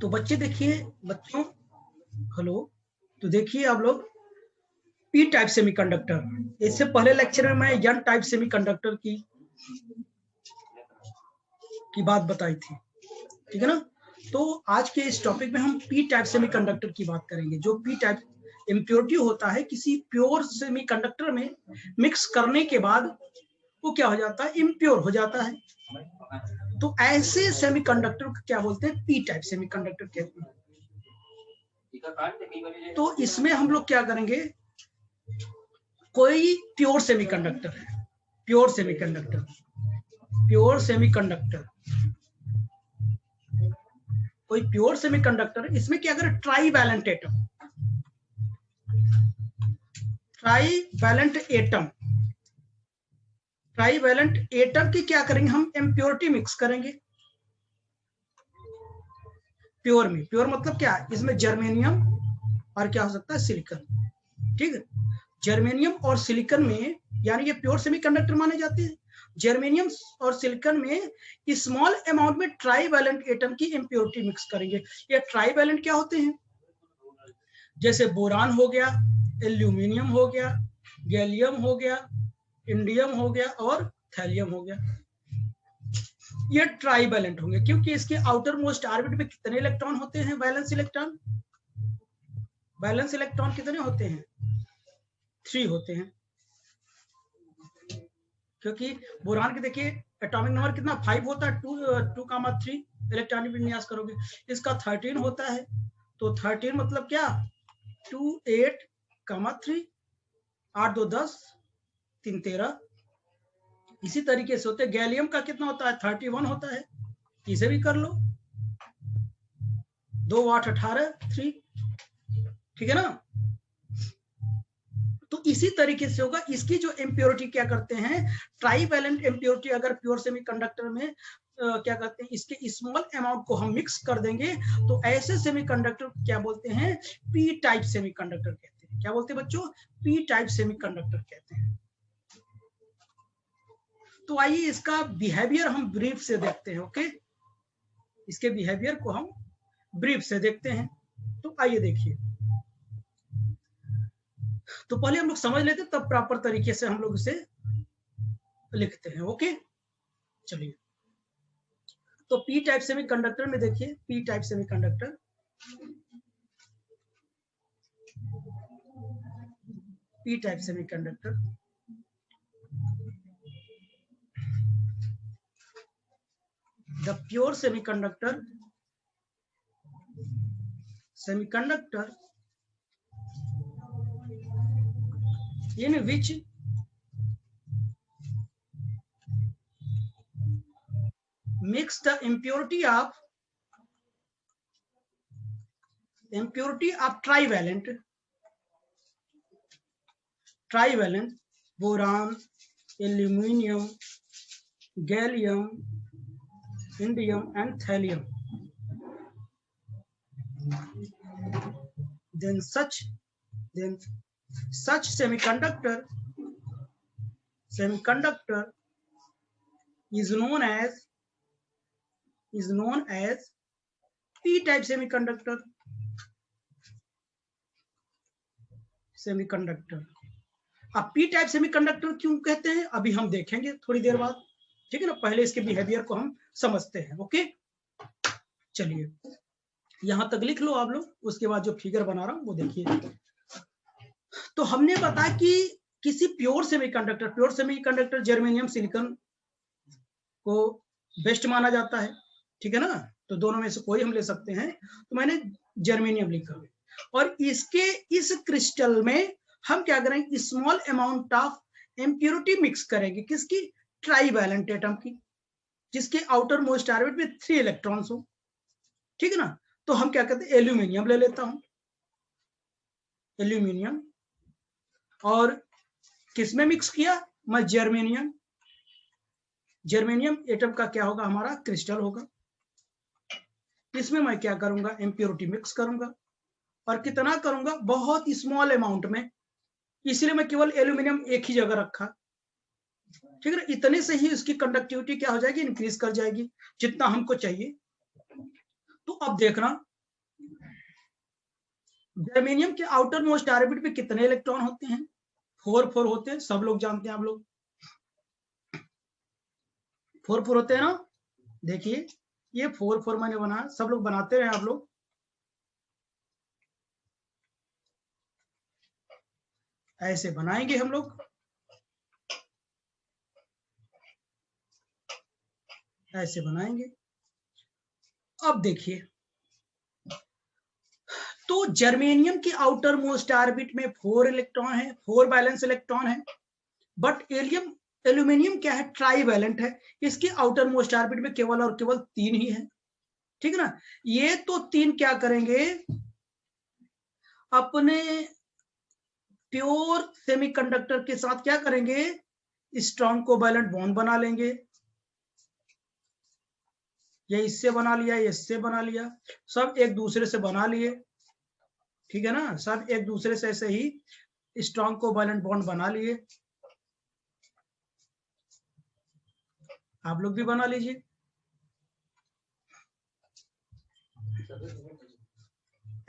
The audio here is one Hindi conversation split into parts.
तो बच्चे देखिए, बच्चों हेलो, तो देखिए आप लोग पी टाइप सेमीकंडक्टर, इससे पहले लेक्चर में मैं एन टाइप सेमीकंडक्टर की बात बताई थी, ठीक है ना। तो आज के इस टॉपिक में हम पी टाइप सेमीकंडक्टर की बात करेंगे। जो पी टाइप इम्प्योरिटी होता है किसी प्योर सेमीकंडक्टर में मिक्स करने के बाद वो क्या हो जाता है, इम्प्योर हो जाता है। तो ऐसे सेमीकंडक्टर को क्या बोलते हैं, पी टाइप सेमीकंडक्टर कहते हैं। तो इसमें हम लोग क्या करेंगे, कोई प्योर सेमीकंडक्टर है, प्योर सेमीकंडक्टर, प्योर सेमीकंडक्टर, कोई प्योर सेमीकंडक्टर, इसमें क्या करें, trivalent atom, trivalent atom, trivalent atom की क्या करेंगे हम, इम्प्योरिटी मिक्स करेंगे प्योर में। प्योर मतलब क्या, इसमें जर्मेनियम और क्या हो सकता है, सिलिकॉन, ठीक है। जर्मेनियम और सिलिकॉन में, यानी ये प्योर सेमीकंडक्टर माने जाते हैं। जर्मेनियम और सिलिकॉन में स्मॉल अमाउंट में ट्राईवैलेंट एटम की इम्प्योरिटी मिक्स करेंगे। ये ट्राईवैलेंट क्या होते हैं, जैसे बोरान हो गया, एल्यूमिनियम हो गया, गैलियम हो गया, इंडियम हो गया और थैलियम हो गया। ये ट्राईवैलेंट होंगे क्योंकि इसके आउटर मोस्ट ऑर्बिट में कितने इलेक्ट्रॉन होते हैं, वैलेंस इलेक्ट्रॉन, वैलेंस इलेक्ट्रॉन कितने होते हैं, 3 होते हैं। क्योंकि बोरान के देखिए एटॉमिक नंबर कितना 5 होता है, 2,3 इलेक्ट्रॉनिक विन्यास करोगे, इसका 13 होता है। तो 13 मतलब क्या, 2 8, 3, 8 2 10, 3 13। इसी तरीके से होते हैं। गैलियम का कितना होता है, 31 होता है, इसे भी कर लो, 2 8 18 3, ठीक है ना। तो इसी तरीके से होगा। इसकी जो इम्प्योरिटी क्या करते हैं, ट्राईवैलेंट इम्प्योरिटी अगर प्योर सेमीकंडक्टर में क्या कहते हैं, इसके स्मॉल अमाउंट को हम मिक्स कर देंगे तो ऐसे सेमीकंडक्टर क्या बोलते हैं, पी टाइप सेमीकंडक्टर कहते हैं। क्या बोलते हैं बच्चों, पी टाइप सेमीकंडक्टर कहते हैं। तो आइए इसका बिहेवियर हम ब्रीफ से देखते हैं, ओके। इसके बिहेवियर को हम ब्रीफ से देखते हैं। तो आइए देखिए, तो पहले हम लोग समझ लेते तब प्रॉपर तरीके से हम लोग इसे लिखते हैं, ओके। चलिए, तो पी टाइप सेमीकंडक्टर में देखिए, P type semiconductor, P type semiconductor, the pure semiconductor, semiconductor in which mix the impurity of trivalent, trivalent boron, aluminium, gallium, indium and thallium. Then such semiconductor is known as p-type semiconductor. अब पी टाइप सेमीकंडक्टर क्यों कहते हैं, अभी हम देखेंगे थोड़ी देर बाद, ठीक है ना। पहले इसके बिहेवियर को हम समझते हैं, ओके। चलिए, यहां तक लिख लो आप लोग, उसके बाद जो फिगर बना रहा हूं वो देखिए। तो हमने बताया कि किसी प्योर सेमीकंडक्टर जर्मेनियम सिलिकॉन को बेस्ट माना जाता है, ठीक है ना। तो दोनों में से कोई हम ले सकते हैं। तो मैंने जर्मेनियम लिखा, और इसके इस क्रिस्टल में हम क्या करेंगे, small amount of impurity mix करेंगे, किसकी, ट्राईवैलेंट एटम की, जिसके आउटर मोस्ट ऑर्बिट में 3 इलेक्ट्रॉन्स हो, ठीक है ना। तो हम क्या कहते हैं, एल्यूमिनियम ले लेता हूं, एल्यूमिनियम, और किसमें मिक्स किया, मैं जर्मेनियम, जर्मेनियम एटम का क्या होगा, हमारा क्रिस्टल होगा। इसमें मैं क्या करूंगा, इम्प्योरिटी मिक्स करूंगा, और कितना करूंगा, बहुत स्मॉल अमाउंट में, इसलिए मैं केवल एल्यूमिनियम एक ही जगह रखा, ठीक है ना। इतने से ही उसकी कंडक्टिविटी क्या हो जाएगी, इंक्रीज कर जाएगी जितना हमको चाहिए। तो अब देखना, जर्मेनियम के आउटर मोस्ट ऑर्बिट पे कितने इलेक्ट्रॉन होते हैं? 4 होते हैं, सब लोग जानते हैं, आप लोग 4 होते हैं ना। देखिए ये 4 मैंने बनाया, सब लोग बनाते हैं आप लोग। ऐसे बनाएंगे हम लोग, ऐसे बनाएंगे। अब देखिए, तो जर्मेनियम की आउटर मोस्ट ऑर्बिट में 4 इलेक्ट्रॉन है, 4 बैलेंस इलेक्ट्रॉन है। बट एल्यूमिनियम क्या है? ट्राई वैलेंट है, इसकी आउटर मोस्ट ऑर्बिट में केवल और केवल 3 ही है। ठीक है ना। ये तो 3 क्या करेंगे, अपने प्योर सेमीकंडक्टर के साथ क्या करेंगे, स्ट्रॉन्ग कोवैलेंट बॉन्ड बना लेंगे। ये इससे बना लिया, ये इससे बना लिया, सब एक दूसरे से बना लिए। ठीक है ना, सब एक दूसरे से ऐसे ही स्ट्रॉन्ग कोवैलेंट बॉन्ड बना लिए। आप लोग भी बना लीजिए।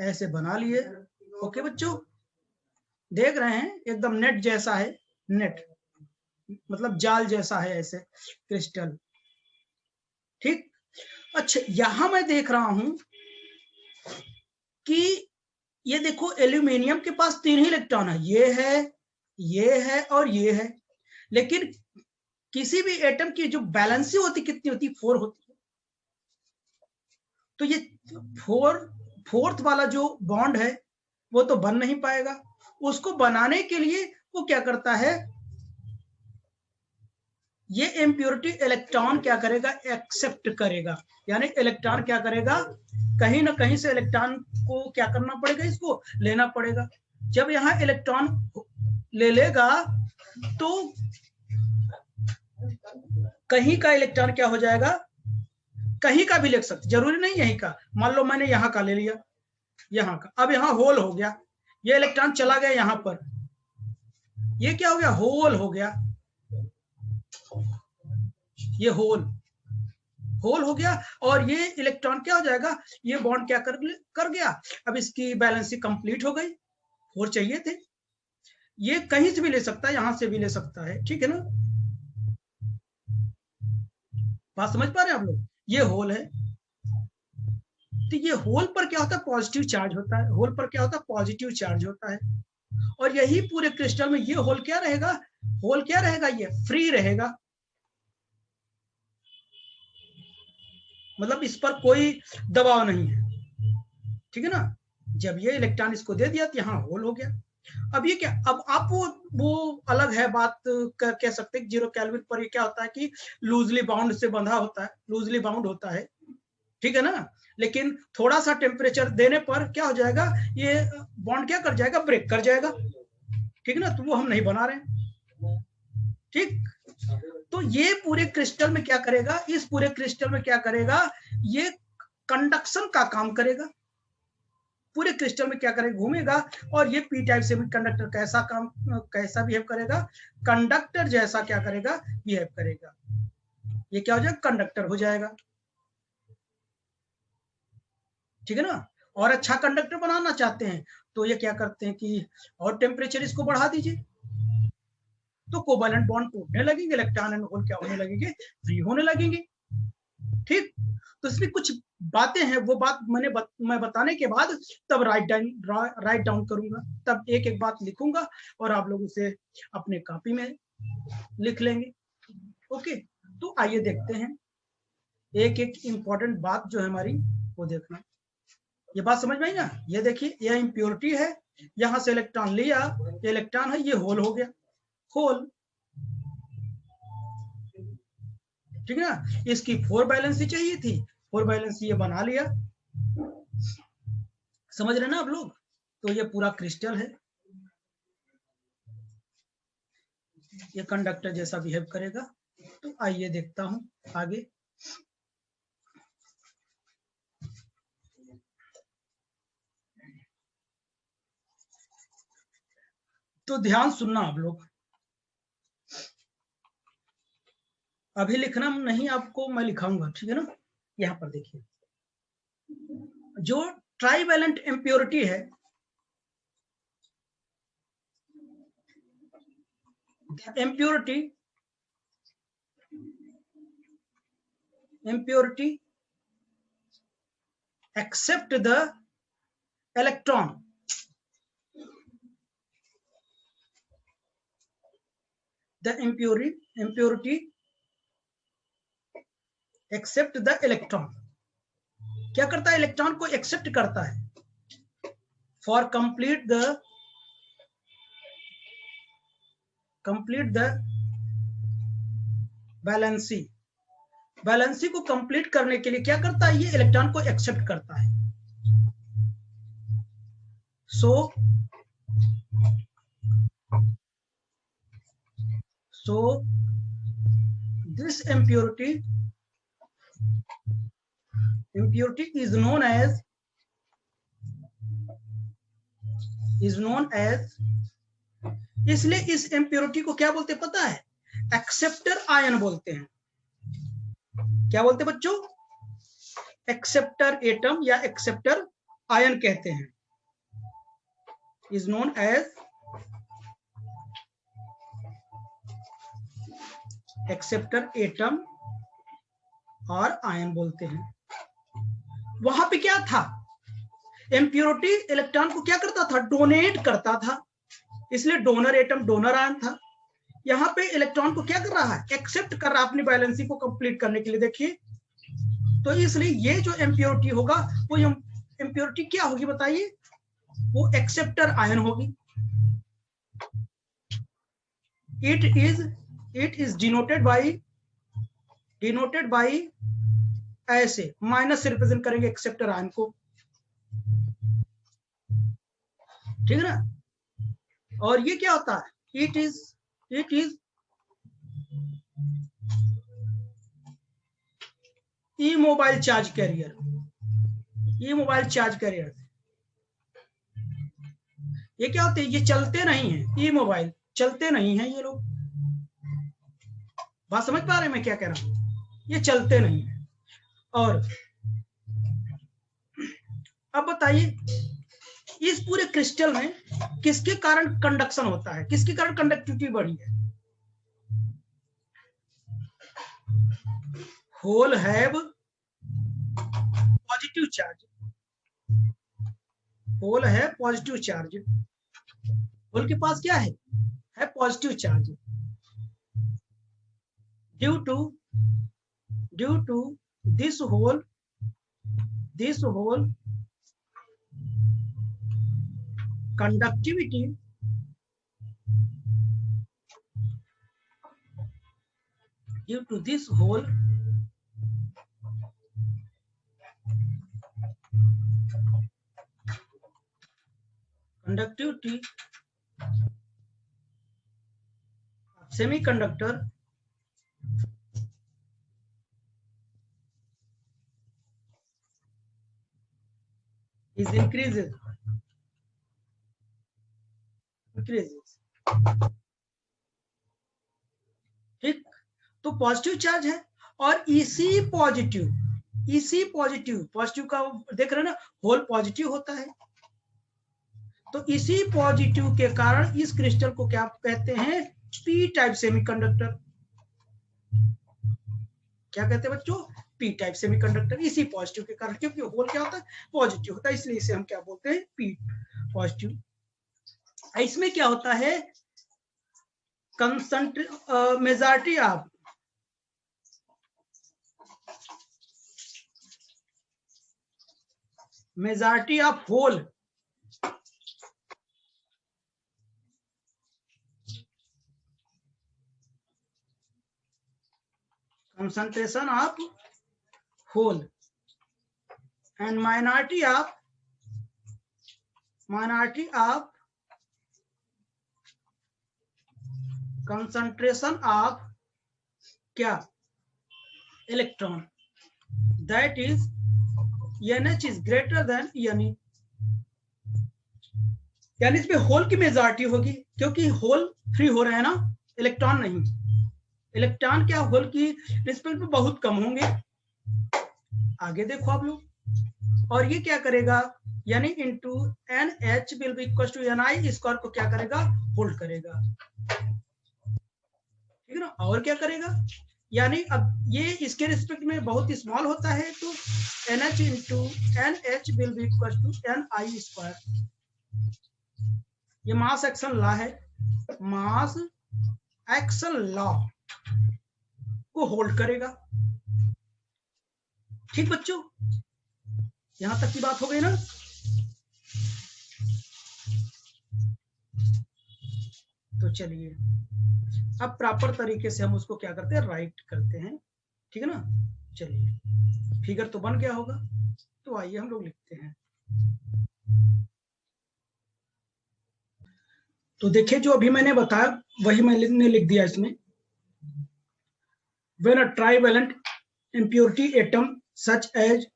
ऐसे बना लिए। ओके बच्चों, देख रहे हैं एकदम नेट जैसा है, नेट मतलब जाल जैसा है ऐसे क्रिस्टल। ठीक। अच्छा, यहां मैं देख रहा हूं कि ये देखो, एल्यूमिनियम के पास 3 ही इलेक्ट्रॉन है, ये है और ये है। लेकिन किसी भी एटम की जो बैलेंसी होती कितनी होती? 4 होती है। तो ये 4th वाला जो बॉन्ड है वो तो बन नहीं पाएगा। उसको बनाने के लिए वो क्या करता है, ये इम्प्योरिटी इलेक्ट्रॉन क्या करेगा, एक्सेप्ट करेगा। यानी इलेक्ट्रॉन क्या करेगा, कहीं ना कहीं से इलेक्ट्रॉन को क्या करना पड़ेगा, इसको लेना पड़ेगा। जब यहां इलेक्ट्रॉन ले लेगा तो कहीं का इलेक्ट्रॉन क्या हो जाएगा, कहीं का भी ले सकते, जरूरी नहीं यहीं का। मान लो मैंने यहां का ले लिया, यहां का, अब यहां होल हो गया, ये इलेक्ट्रॉन चला गया यहां पर, ये क्या हो गया, होल हो गया, ये होल हो गया। और ये इलेक्ट्रॉन क्या हो जाएगा, ये बॉन्ड क्या कर गया, अब इसकी बैलेंसी कंप्लीट हो गई। 4 चाहिए थे। ये कहीं से भी ले सकता है, यहां से भी ले सकता है। ठीक है ना, बात समझ पा रहे हैं आप लोग? ये होल है, तो ये होल पर क्या होता है, पॉजिटिव चार्ज होता है। होल पर क्या होता है, पॉजिटिव चार्ज होता है। और यही पूरे क्रिस्टल में ये होल क्या रहेगा, होल क्या रहेगा, ये फ्री रहेगा। मतलब इस पर कोई दबाव नहीं है। ठीक है ना। जब ये इलेक्ट्रॉन इसको दे दिया तो यहाँ होल हो गया। अब ये क्या, अब आप वो अलग है बात, कह सकते हैं 0 केल्विन पर ये क्या होता है कि लूजली बाउंड से बंधा होता है, लूजली बाउंड होता है। ठीक है ना। लेकिन थोड़ा सा टेम्परेचर देने पर क्या हो जाएगा, ये बॉन्ड क्या कर जाएगा, ब्रेक कर जाएगा। ठीक है ना, तो वो हम नहीं बना रहे। ठीक। तो ये पूरे क्रिस्टल में क्या करेगा, इस पूरे क्रिस्टल में क्या करेगा, ये कंडक्शन का काम करेगा। पूरे क्रिस्टल में क्या करेगा, घूमेगा। और ये पी टाइप सेमीकंडक्टर कैसा बिहेव करेगा, कंडक्टर जैसा क्या करेगा, बिहेव करेगा। ये क्या हो जाएगा, कंडक्टर हो जाएगा। ठीक है ना। और अच्छा कंडक्टर बनाना चाहते हैं तो ये क्या करते हैं कि और टेम्परेचर इसको बढ़ा दीजिए, तो कोवैलेंट बॉन्ड टूटने लगेंगे, इलेक्ट्रॉन एंड होल क्या होने लगेंगे, फ्री होने लगेंगे। ठीक। तो इसमें कुछ बातें हैं, वो बात मैं बताने के बाद तब राइट डाउन करूंगा, तब एक एक बात लिखूंगा और आप लोग उसे अपने कॉपी में लिख लेंगे। ओके, तो आइए देखते हैं एक एक इंपॉर्टेंट बात जो है हमारी, वो देखना। ये बात समझ में आई ना। ये देखिए, यह इम्प्योरिटी है, यहां से इलेक्ट्रॉन लिया, ये इलेक्ट्रॉन है, ये होल हो गया, होल। ठीक है ना। इसकी 4 बैलेंसी चाहिए थी, 4 बैलेंसी ये बना लिया। समझ रहे ना आप लोग। तो ये पूरा क्रिस्टल है, ये कंडक्टर जैसा बिहेव करेगा। तो आइए देखता हूं आगे। तो ध्यान सुनना आप लोग, अभी लिखना नहीं आपको, मैं लिखाऊंगा। ठीक है ना। यहां पर देखिए, जो ट्राइवेलेंट इम्प्योरिटी है, the impurity accept the electron, the impurity accept the electron, क्या करता है, इलेक्ट्रॉन को एक्सेप्ट करता है, फॉर कंप्लीट द बैलेंसी को कंप्लीट करने के लिए क्या करता है, ये इलेक्ट्रॉन को एक्सेप्ट करता है। So this impurity is known as इसलिए इस इम्प्योरिटी को क्या बोलते हैं पता है, एक्सेप्टर आयन बोलते हैं। क्या बोलते हैं बच्चों, एक्सेप्टर एटम या एक्सेप्टर आयन कहते हैं, is known as acceptor atom और आयन बोलते हैं। वहां पे क्या था, इम्प्योरिटी इलेक्ट्रॉन को क्या करता था, डोनेट करता था, इसलिए डोनर एटम डोनर आयन था। यहाँ पे इलेक्ट्रॉन को क्या कर रहा है, एक्सेप्ट कर रहा है अपनी बैलेंसी को कंप्लीट करने के लिए। देखिए तो इसलिए ये जो इम्प्योरिटी होगा वो इम्प्योरिटी क्या होगी बताइए, वो एक्सेप्टर आयन होगी। इट इज डिनोटेड बाई ऐसे माइनस से रिप्रेजेंट करेंगे एक्सेप्टर आयन को, ठीक है ना। और ये क्या होता है, it is immobile charge carrier, ये क्या होते हैं, ये चलते नहीं है, इमोबाइल चलते नहीं है ये लोग। बात समझ पा रहे हैं मैं क्या कह रहा हूं, ये चलते नहीं है। और अब बताइए इस पूरे क्रिस्टल में किसके कारण कंडक्शन होता है, किसके कारण कंडक्टिविटी बढ़ी है, hole have positive charge, hole है पॉजिटिव चार्ज, होल के पास क्या है positive charge. Due to this hole conductivity due to this whole conductivity semiconductor is increases ठीक। तो पॉजिटिव चार्ज है और इसी पॉजिटिव का देख रहे हैं ना, होल पॉजिटिव होता है। तो इसी पॉजिटिव के कारण इस क्रिस्टल को क्या कहते हैं, पी टाइप सेमीकंडक्टर। क्या कहते हैं बच्चों, पी टाइप सेमीकंडक्टर, इसी पॉजिटिव के कारण, क्योंकि होल क्या होता है पॉजिटिव होता है, इसलिए इसे हम क्या बोलते हैं, पी पॉजिटिव। इसमें क्या होता है, majority of hole concentration of whole and minority of concentration of क्या, electron, that is NH is greater than Ne, यानी इसमें होल की मेजॉरिटी होगी, क्योंकि होल फ्री हो रहे हैं ना, इलेक्ट्रॉन नहीं। इलेक्ट्रॉन क्या होल की रिस्पेक्ट में बहुत कम होंगे। आगे देखो आप लोग, और ये क्या करेगा, यानी into NH will be equal to NI square को क्या करेगा, होल्ड करेगा, ठीक है ना। और क्या करेगा, यानी अब ये इसके रिस्पेक्ट में बहुत स्मॉल होता है तो NH into NH will be equal to NI square. ये मास एक्शन लॉ है, मास एक्शन लॉ को होल्ड करेगा। ठीक बच्चों, यहां तक की बात हो गई ना। तो चलिए अब प्रॉपर तरीके से हम उसको क्या करते हैं, राइट करते हैं, ठीक है ना। चलिए फिगर तो बन गया होगा, तो आइए हम लोग लिखते हैं। तो देखिए जो अभी मैंने बताया वही मैंने लिख दिया इसमें। When a trivalent impurity atom such as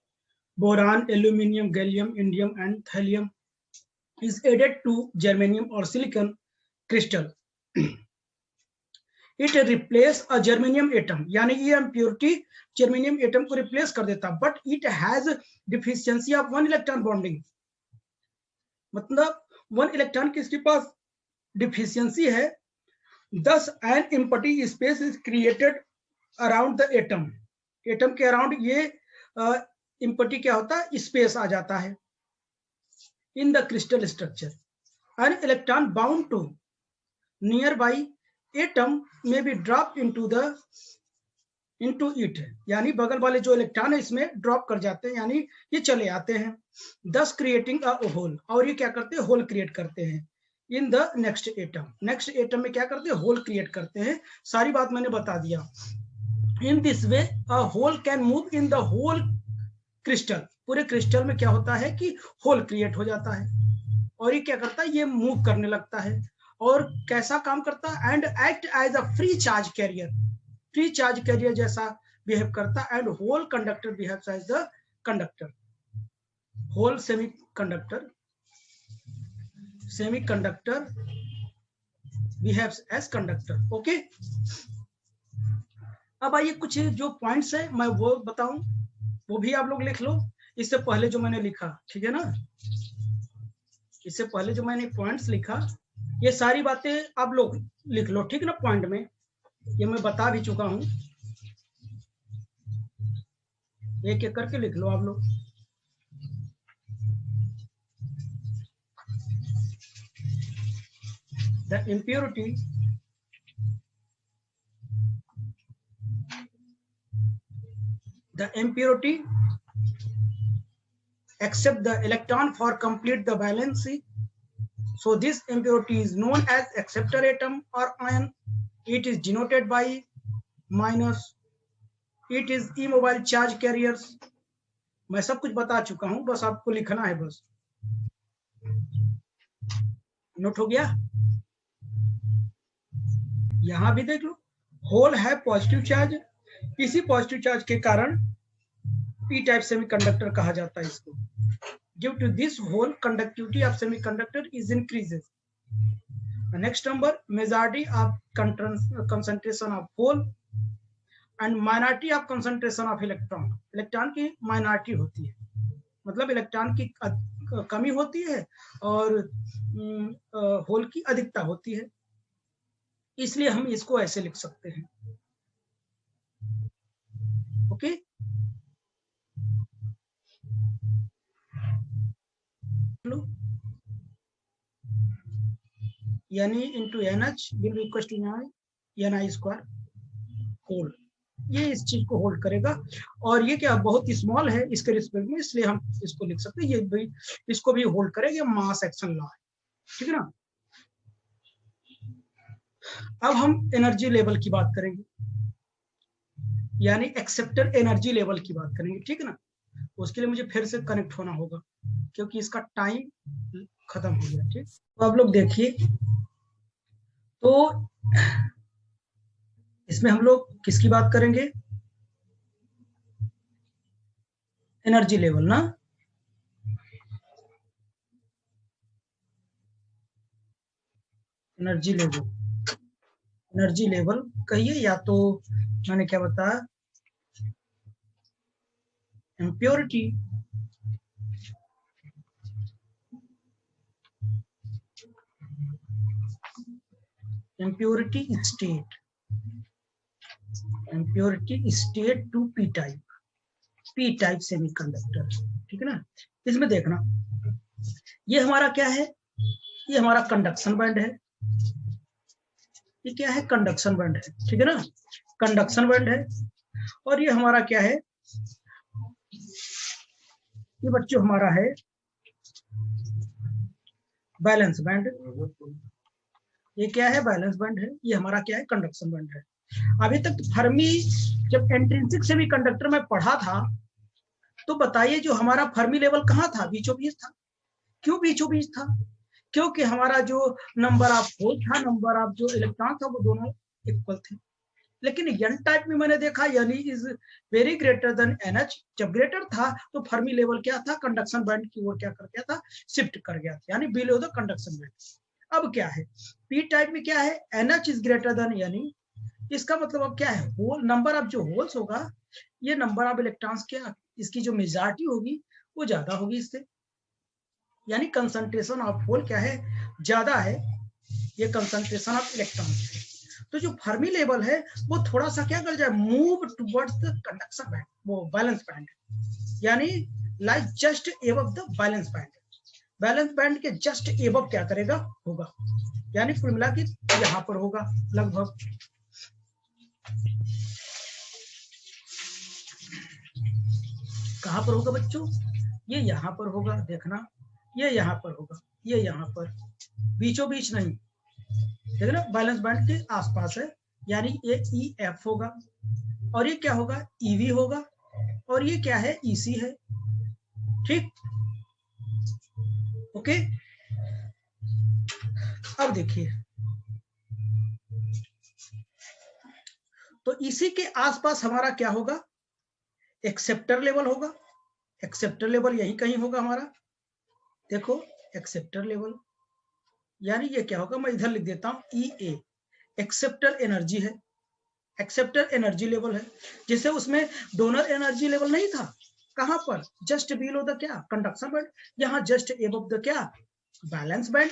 boron, aluminium, gallium, indium and thallium is added to germanium or silicon crystal, it replace a germanium atom, यानी ये impurity germanium atom को replace कर देता, but it has deficiency of 1 electron bonding, मतलब 1 इलेक्ट्रॉन की इसके पास डिफिशियंसी है, thus an empty space is created around the atom, atom के अराउंड ये इम्पटी क्या होता है, स्पेस आ जाता है। In the crystal structure an electron bound to nearby atom may be drop into it, यानी बगल वाले जो इलेक्ट्रॉन है इसमें ड्रॉप कर जाते हैं, यानी ये चले आते हैं, दस क्रिएटिंग अ होल, और ये क्या करते हैं, होल क्रिएट करते हैं in the next atom, next atom में क्या करते हैं, होल क्रिएट करते हैं। सारी बात मैंने बता दिया। In this way, a hole can move in the whole crystal, पूरे क्रिस्टल में क्या होता है कि होल क्रिएट हो जाता है, और ये क्या करता है, ये मूव करने लगता है, और कैसा काम करता है, and act as a free charge carrier, free charge carrier जैसा बिहेव करता है, and hole conductor behaves as the conductor, hole semiconductor behaves as conductor. Okay, अब आइए कुछ जो पॉइंट्स है मैं वो बताऊं, वो भी आप लोग लिख लो, इससे पहले जो मैंने लिखा, ठीक है ना, इससे पहले जो मैंने पॉइंट्स लिखा ये सारी बातें आप लोग लिख लो, ठीक ना। पॉइंट में ये मैं बता भी चुका हूं, एक एक करके लिख लो आप लोग। The impurity accept the electron for complete the valency, so this impurity is known as acceptor atom or ion. It is denoted by minus. It is immobile charge carriers. मैं सब कुछ बता चुका हूं, बस आपको लिखना है, बस नोट हो गया। यहां भी देख लो, होल है पॉजिटिव चार्ज, इसी पॉजिटिव चार्ज के कारण पी टाइप सेमीकंडक्टर कहा जाता है इसको। Due to this hole conductivity of semiconductor is increases. Next number, majority of concentration of hole and minority of concentration of electron, electron की माइनॉरिटी होती है, मतलब इलेक्ट्रॉन की कमी होती है और होल की अधिकता होती है, इसलिए हम इसको ऐसे लिख सकते हैं। ओके, यानी into NH will be equal to NI square hole, ये इस चीज को होल्ड करेगा, और ये क्या बहुत स्मॉल है इसके रिस्पेक्ट में, इसलिए हम इसको लिख सकते हैं, ये भी इसको भी होल्ड करेगा, मास एक्शन लॉ है, ठीक है ना। अब हम एनर्जी लेवल की बात करेंगे, यानी एक्सेप्टर एनर्जी लेवल की बात करेंगे, ठीक है ना। उसके लिए मुझे फिर से कनेक्ट होना होगा क्योंकि इसका टाइम खत्म हो गया, ठीक। तो आप लोग देखिए, तो इसमें हम लोग किसकी बात करेंगे, एनर्जी लेवल ना, एनर्जी लेवल कहिए, या तो मैंने क्या बताया, impurity impurity state to p type semiconductor, ठीक है ना। इसमें देखना, ये हमारा क्या है, ये हमारा कंडक्शन बैंड है, ये क्या है, कंडक्शन बैंड है, ठीक है ना, कंडक्शन बैंड है। और ये हमारा क्या है, ये बच्चों हमारा है बैलेंस बैंड। ये क्या है, बैलेंस बैंड है, ये हमारा क्या है, कंडक्शन बैंड है। अभी तक फर्मी, जब इंट्रिंसिक सेमीकंडक्टर में पढ़ा था, तो बताइए जो हमारा फर्मी लेवल कहाँ था, बीचों बीच था। क्यों बीचों बीच था, क्योंकि हमारा जो नंबर ऑफ होल था, नंबर ऑफ जो इलेक्ट्रॉन था, वो दोनों इक्वल थे। लेकिन एन टाइप में मैंने देखा यानी is very greater than NH, जब ग्रेटर था तो फर्मी लेवल क्या था, कंडक्शन बैंड की ओर क्या कर गया था, शिफ्ट कर गया था, यानी बिलो द कंडक्शन बैंड। अब क्या है, पी टाइप में क्या है, एनएच इज ग्रेटर देन, यानी इसका मतलब अब क्या है, होल नंबर ऑफ जो होल्स होगा, ये नंबर ऑफ इलेक्ट्रॉन्स क्या, इसकी जो मेजॉरिटी होगी वो ज्यादा होगी इससे, यानी कंसंट्रेशन ऑफ होल क्या है, ज्यादा है, ये कंसंट्रेशन ऑफ इलेक्ट्रॉन्स है। तो जो फर्मी लेवल है वो थोड़ा सा क्या कर जाए, move towards the conduction band, वो बैलेंस बैंड, यानी like just above the valence band, valence band के जस्ट एबव क्या करेगा, होगा, यानी कुल मिला के यहाँ पर होगा लगभग। कहां पर होगा बच्चों, ये यहाँ पर होगा, देखना ये यहाँ पर होगा, ये यहाँ पर, बीचों बीच नहीं, ठीक है ना, बैलेंस बैंड के आसपास है, यानी ये ई एफ होगा, और ये क्या होगा, ईवी होगा, और ये क्या है, ईसी है, ठीक, ओके। अब देखिए, तो इसी के आसपास हमारा क्या होगा, एक्सेप्टर लेवल होगा, एक्सेप्टर लेवल यही कहीं होगा हमारा, देखो एक्सेप्टर लेवल, यानी ये क्या होगा, मैं इधर लिख देता हूं ई ए, एक्सेप्टर एनर्जी है, एक्सेप्टर एनर्जी लेवल है, जैसे उसमें डोनर एनर्जी लेवल नहीं था, कहां पर, जस्ट बिलो द क्या, कंडक्शन बैंड, यहाँ जस्ट एबव द क्या, बैलेंस बैंड,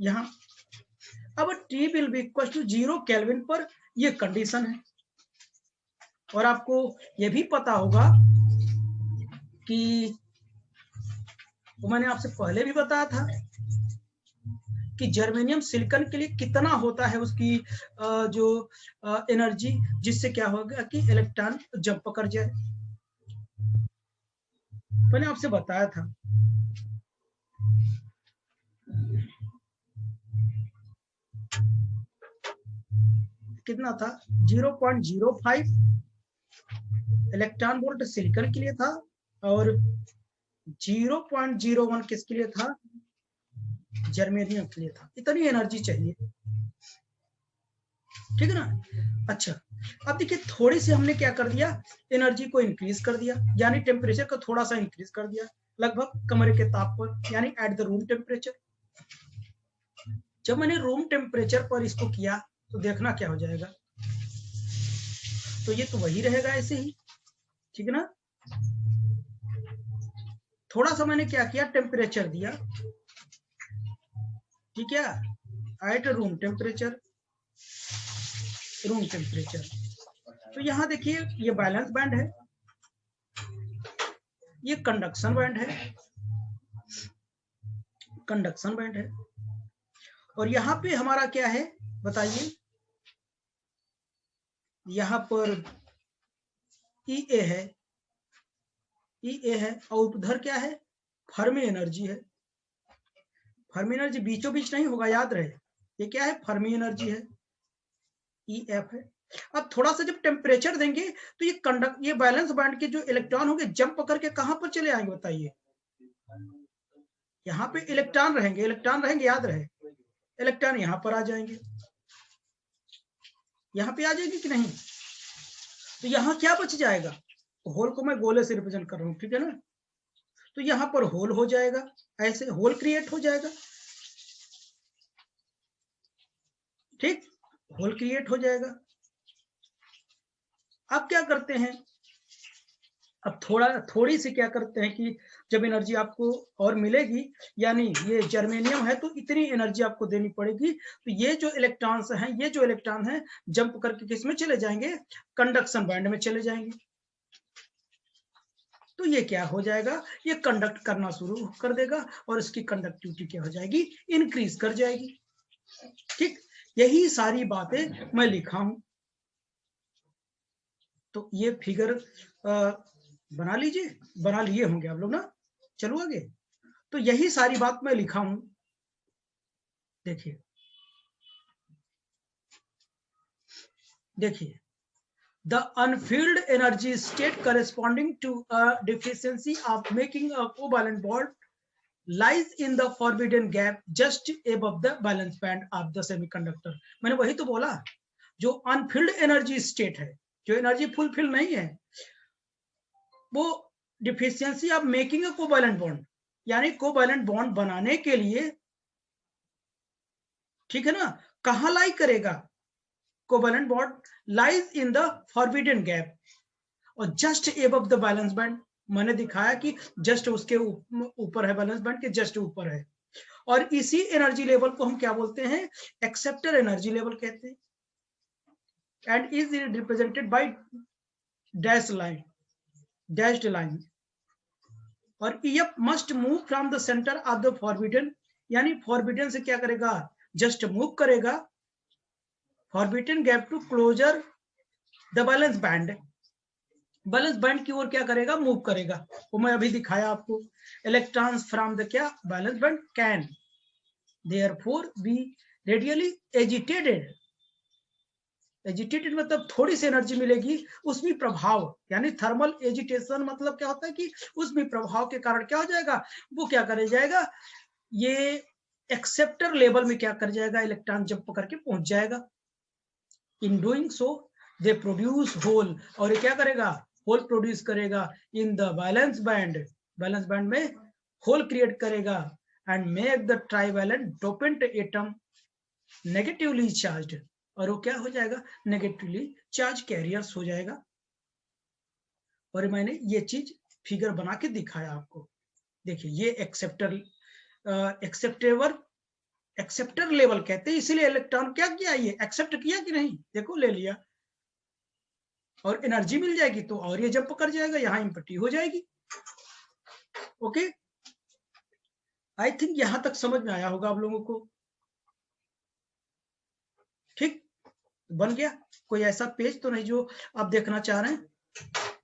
यहाँ। अब T will be equal to 0 kelvin पर, ये कंडीशन है। और आपको ये भी पता होगा कि वो मैंने आपसे पहले भी बताया था कि जर्मेनियम सिलिकॉन के लिए कितना होता है उसकी जो एनर्जी, जिससे क्या होगा कि इलेक्ट्रॉन जंप कर जाए, मैंने आपसे बताया था। कितना था, 0.05 इलेक्ट्रॉन वोल्ट सिलिकॉन के लिए था, और 0.01 किसके लिए था, जर्मेनियम के लिए था। इतनी एनर्जी चाहिए, ठीक है ना। अच्छा, अब देखिए थोड़ी सी हमने क्या कर दिया, एनर्जी को इंक्रीज कर दिया, यानी टेम्परेचर को थोड़ा सा इंक्रीज कर दिया, लगभग कमरे के ताप पर, यानी एट द रूम टेम्परेचर। जब मैंने रूम टेम्परेचर पर इसको किया तो देखना क्या हो जाएगा, तो ये तो वही रहेगा ऐसे ही, ठीक है ना। थोड़ा सा मैंने क्या किया, टेम्परेचर दिया, ठीक है, at room temperature, room temperature. तो यहां देखिए ये बैलेंस बैंड है, ये कंडक्शन बैंड है, कंडक्शन बैंड है, और यहाँ पे हमारा क्या है बताइए, यहाँ पर ई ए है, ई ए है, और उधर क्या है, फर्मी एनर्जी है। फर्मी एनर्जी बीचों बीच नहीं होगा, याद रहे, ये क्या है, फर्मी एनर्जी है, ई एफ है। अब थोड़ा सा जब टेम्परेचर देंगे तो ये बैलेंस बैंड के जो इलेक्ट्रॉन होंगे जंप करके कहां पर चले आएंगे बताइए, यहाँ पे इलेक्ट्रॉन रहेंगे, इलेक्ट्रॉन रहेंगे, याद रहे, इलेक्ट्रॉन यहाँ पर आ जाएंगे, यहाँ पे आ जाएंगे कि नहीं, तो यहाँ क्या बच जाएगा, होल को मैं गोले से रिप्रेजेंट कर रहा हूँ, ठीक है ना। तो यहाँ पर होल हो जाएगा, ऐसे होल क्रिएट हो जाएगा, ठीक, होल क्रिएट हो जाएगा। अब क्या करते हैं, अब थोड़ी सी क्या करते हैं कि जब एनर्जी आपको और मिलेगी, यानी ये जर्मेनियम है तो इतनी एनर्जी आपको देनी पड़ेगी, तो ये जो इलेक्ट्रॉन्स हैं, ये जो इलेक्ट्रॉन हैं जंप करके किस में चले जाएंगे, कंडक्शन बैंड में चले जाएंगे। तो ये क्या हो जाएगा, ये कंडक्ट करना शुरू कर देगा और इसकी कंडक्टिविटी क्या हो जाएगी, इंक्रीज कर जाएगी। ठीक, यही सारी बातें मैं लिखा हूं। तो ये फिगर बना लीजिए, बना लिए होंगे आप लोग ना। चलो आगे। तो यही सारी बात मैं लिखा हूं, देखिए देखिए, the unfilled energy state corresponding to a deficiency of making a covalent bond lies in the forbidden gap just above the valence band of the semiconductor। मैंने वही तो बोला, जो अनफिल्ड एनर्जी स्टेट है, जो एनर्जी फुलफिल नहीं है, वो deficiency of making a covalent bond, यानी कोवैलेंट बॉन्ड बनाने के लिए, ठीक है ना, कहां लाई करेगा, covalent bond lies in the forbidden gap और just above the valence band. मैंने दिखाया कि जस्ट उसके ऊपर है, बैलेंस बैंड के जस्ट ऊपर है। और इसी एनर्जी लेवल को हम क्या बोलते हैं, एक्सेप्टर एनर्जी लेवल कहते हैं, and is represented by dash line, dashed line. और E F must move from the centre of the forbidden, यानी फॉरबिडन से क्या करेगा, जस्ट मूव करेगा forbidden gap to closer the valence band, valence band की ओर क्या करेगा, मूव करेगा। वो मैं अभी दिखाया आपको। इलेक्ट्रॉन्स फ्रॉम द क्या, valence band can therefore be readily agitated, agitated मतलब थोड़ी सी एनर्जी मिलेगी, उसमें प्रभाव, यानी थर्मल एजिटेशन मतलब क्या होता है कि उसमें प्रभाव के कारण क्या हो जाएगा, वो क्या कर जाएगा, ये एक्सेप्टर लेवल में क्या कर जाएगा, इलेक्ट्रॉन जंप करके पहुंच जाएगा। In doing so they produce hole, और ये क्या करेगा, होल प्रोड्यूस करेगा in the valence band, valence band में होल क्रिएट करेगा and make the trivalent dopant atom negatively charged, और वो क्या हो जाएगा, नेगेटिवली चार्ज कैरियर्स हो जाएगा। और मैंने ये चीज फिगर बना के दिखाया आपको। देखिए ये एक्सेप्टर, एक्सेप्टर लेवल कहते हैं, इसीलिए इलेक्ट्रॉन क्या किया, ये एक्सेप्ट किया कि नहीं, देखो ले लिया और एनर्जी मिल जाएगी तो और ये जंप कर जाएगा, यहां इम्पटी हो जाएगी। ओके, आई थिंक यहां तक समझ में आया होगा आप लोगों को। ठीक, बन गया। कोई ऐसा पेज तो नहीं जो आप देखना चाह रहे हैं।